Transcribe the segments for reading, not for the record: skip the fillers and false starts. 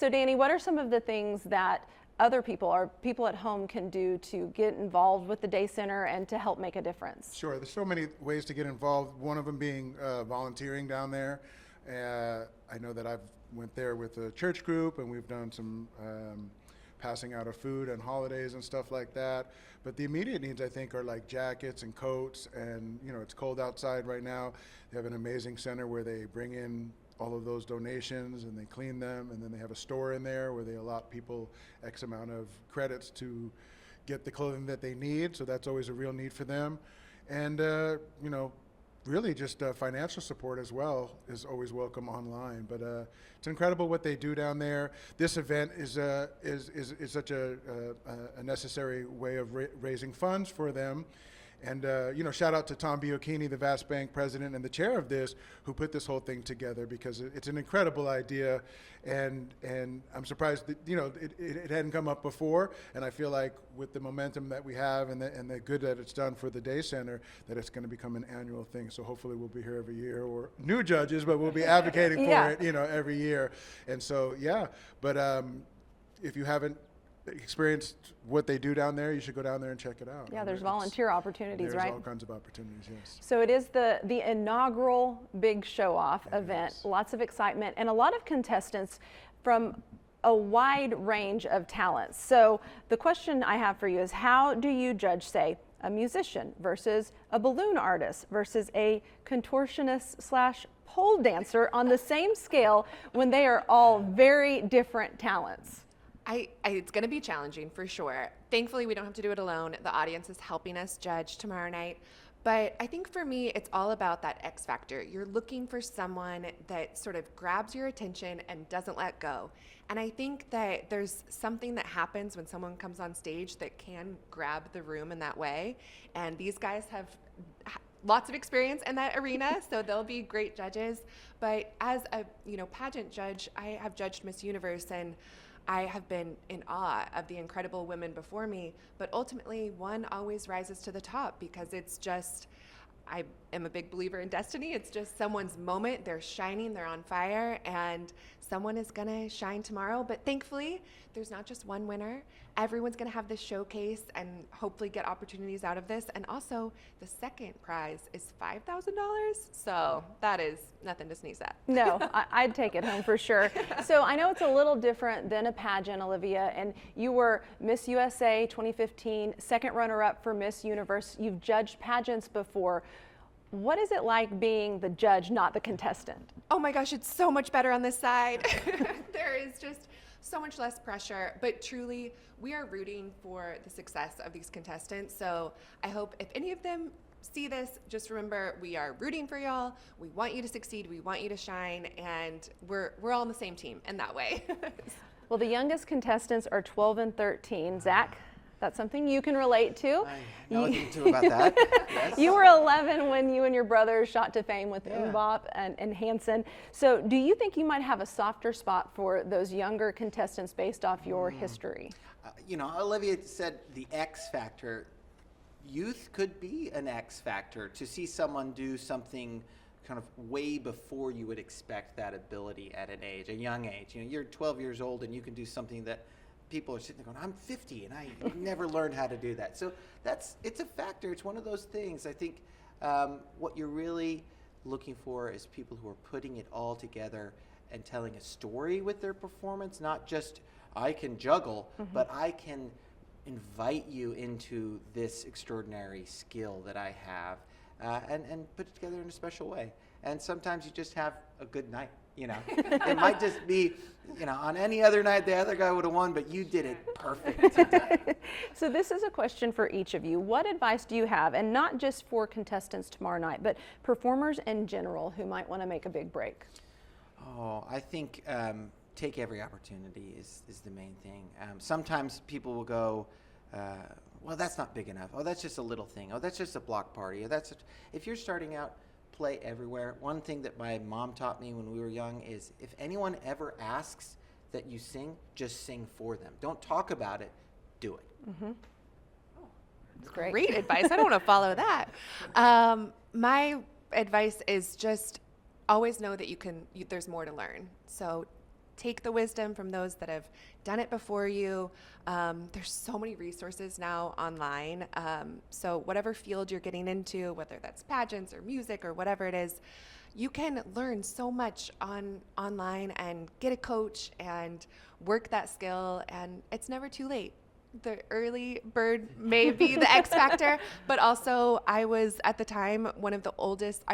So Danny, what are some of the things that other people or people at home can do to get involved with the Day Center and to help make a difference? Sure, there's so many ways to get involved. One of them being volunteering down there. I know that I've went there with a church group, and we've done some passing out of food and holidays and stuff like that. But the immediate needs, I think, are like jackets and coats, and it's cold outside right now. They have an amazing center where they bring in all of those donations and they clean them, and then they have a store in there where they allot people X amount of credits to get the clothing that they need. So that's always a real need for them. And really just financial support as well is always welcome online. But it's incredible what they do down there. This event is such a necessary way of raising funds for them. And shout out to Tom Biocchini, the Vast Bank president and the chair of this, who put this whole thing together, because it's an incredible idea, and I'm surprised that it hadn't come up before. And I feel like with the momentum that we have and the good that it's done for the Day Center, that it's going to become an annual thing. So hopefully we'll be here every year, or new judges, but we'll be advocating for it, every year. And so but if you haven't experienced what they do down there, you should go down there and check it out. Yeah, there's volunteer opportunities, right? There's all kinds of opportunities, yes. So it is the inaugural big show-off event, lots of excitement, and a lot of contestants from a wide range of talents. So the question I have for you is, how do you judge, say, a musician versus a balloon artist versus a contortionist / pole dancer on the same scale when they are all very different talents? It's going to be challenging for sure. Thankfully, we don't have to do it alone. The audience is helping us judge tomorrow night. But I think for me, it's all about that X factor. You're looking for someone that sort of grabs your attention and doesn't let go. And I think that there's something that happens when someone comes on stage that can grab the room in that way. And these guys have lots of experience in that arena, so they'll be great judges. But as a pageant judge, I have judged Miss Universe, and I have been in awe of the incredible women before me, but ultimately one always rises to the top, because it's just, I am a big believer in destiny. It's just someone's moment. They're shining, they're on fire, and someone is gonna shine tomorrow. But thankfully, there's not just one winner. Everyone's gonna have this showcase and hopefully get opportunities out of this. And also, the second prize is $5,000. So that is nothing to sneeze at. No, I'd take it home for sure. So I know it's a little different than a pageant, Olivia, and you were Miss USA 2015, second runner-up for Miss Universe. You've judged pageants before. What is it like being the judge, not the contestant? Oh my gosh, it's so much better on this side. There is just so much less pressure, but truly we are rooting for the success of these contestants. So I hope if any of them see this, just remember, we are rooting for y'all. We want you to succeed. We want you to shine, and we're all on the same team in that way. Well, the youngest contestants are 12 and 13. Zach, that's something you can relate to. I know nothing too about that. Yes. You were 11 when you and your brother shot to fame with Mbop and Hanson. So do you think you might have a softer spot for those younger contestants based off your history? Olivia said the X factor. Youth could be an X factor, to see someone do something kind of way before you would expect that ability at a young age. You're 12 years old and you can do something that people are sitting there going, I'm 50 and I never learned how to do that. So it's a factor. It's one of those things. I think what you're really looking for is people who are putting it all together and telling a story with their performance, not just I can juggle, but I can invite you into this extraordinary skill that I have, and put it together in a special way. And sometimes you just have a good night. It might just be, on any other night the other guy would have won, but you did it perfect today. So this is a question for each of you. What advice do you have, and not just for contestants tomorrow night, but performers in general who might want to make a big break? Oh, I think take every opportunity is the main thing. Sometimes people will go, well, that's not big enough. Oh, that's just a little thing. Oh, that's just a block party. If you're starting out, play everywhere. One thing that my mom taught me when we were young is, if anyone ever asks that you sing, just sing for them. Don't talk about it, do it. That's great. Great advice. I don't want to follow that. My advice is just always know that there's more to learn. So take the wisdom from those that have done it before you. There's so many resources now online. So whatever field you're getting into, whether that's pageants or music or whatever it is, you can learn so much online and get a coach and work that skill, and it's never too late. The early bird may be the X factor, but also I was at the time I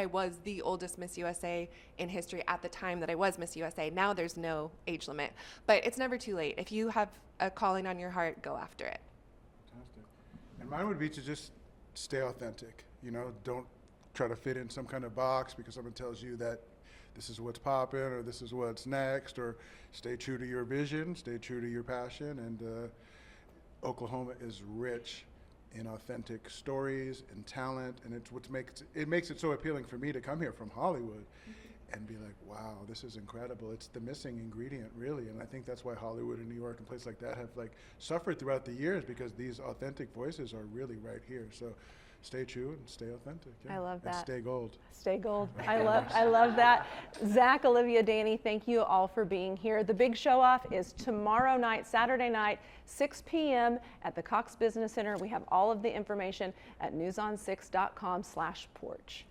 was the oldest Miss USA in history at the time that I was Miss USA. Now there's no age limit, but it's never too late. If you have a calling on your heart, go after it. Fantastic. And mine would be to just stay authentic. Don't try to fit in some kind of box because someone tells you that this is what's popping or this is what's next, or stay true to your vision, stay true to your passion. And Oklahoma is rich in authentic stories and talent, and it's what makes it so appealing for me to come here from Hollywood and be like, wow, this is incredible. It's the missing ingredient, really. And I think that's why Hollywood and New York and places like that have suffered throughout the years, because these authentic voices are really right here. So stay true and stay authentic. Yeah. I love that. And stay gold. Stay gold. I love that. Zac, Olivia, Danny, thank you all for being here. The big show off is tomorrow night, Saturday night, 6 p.m. at the Cox Business Center. We have all of the information at newson6.com/porch.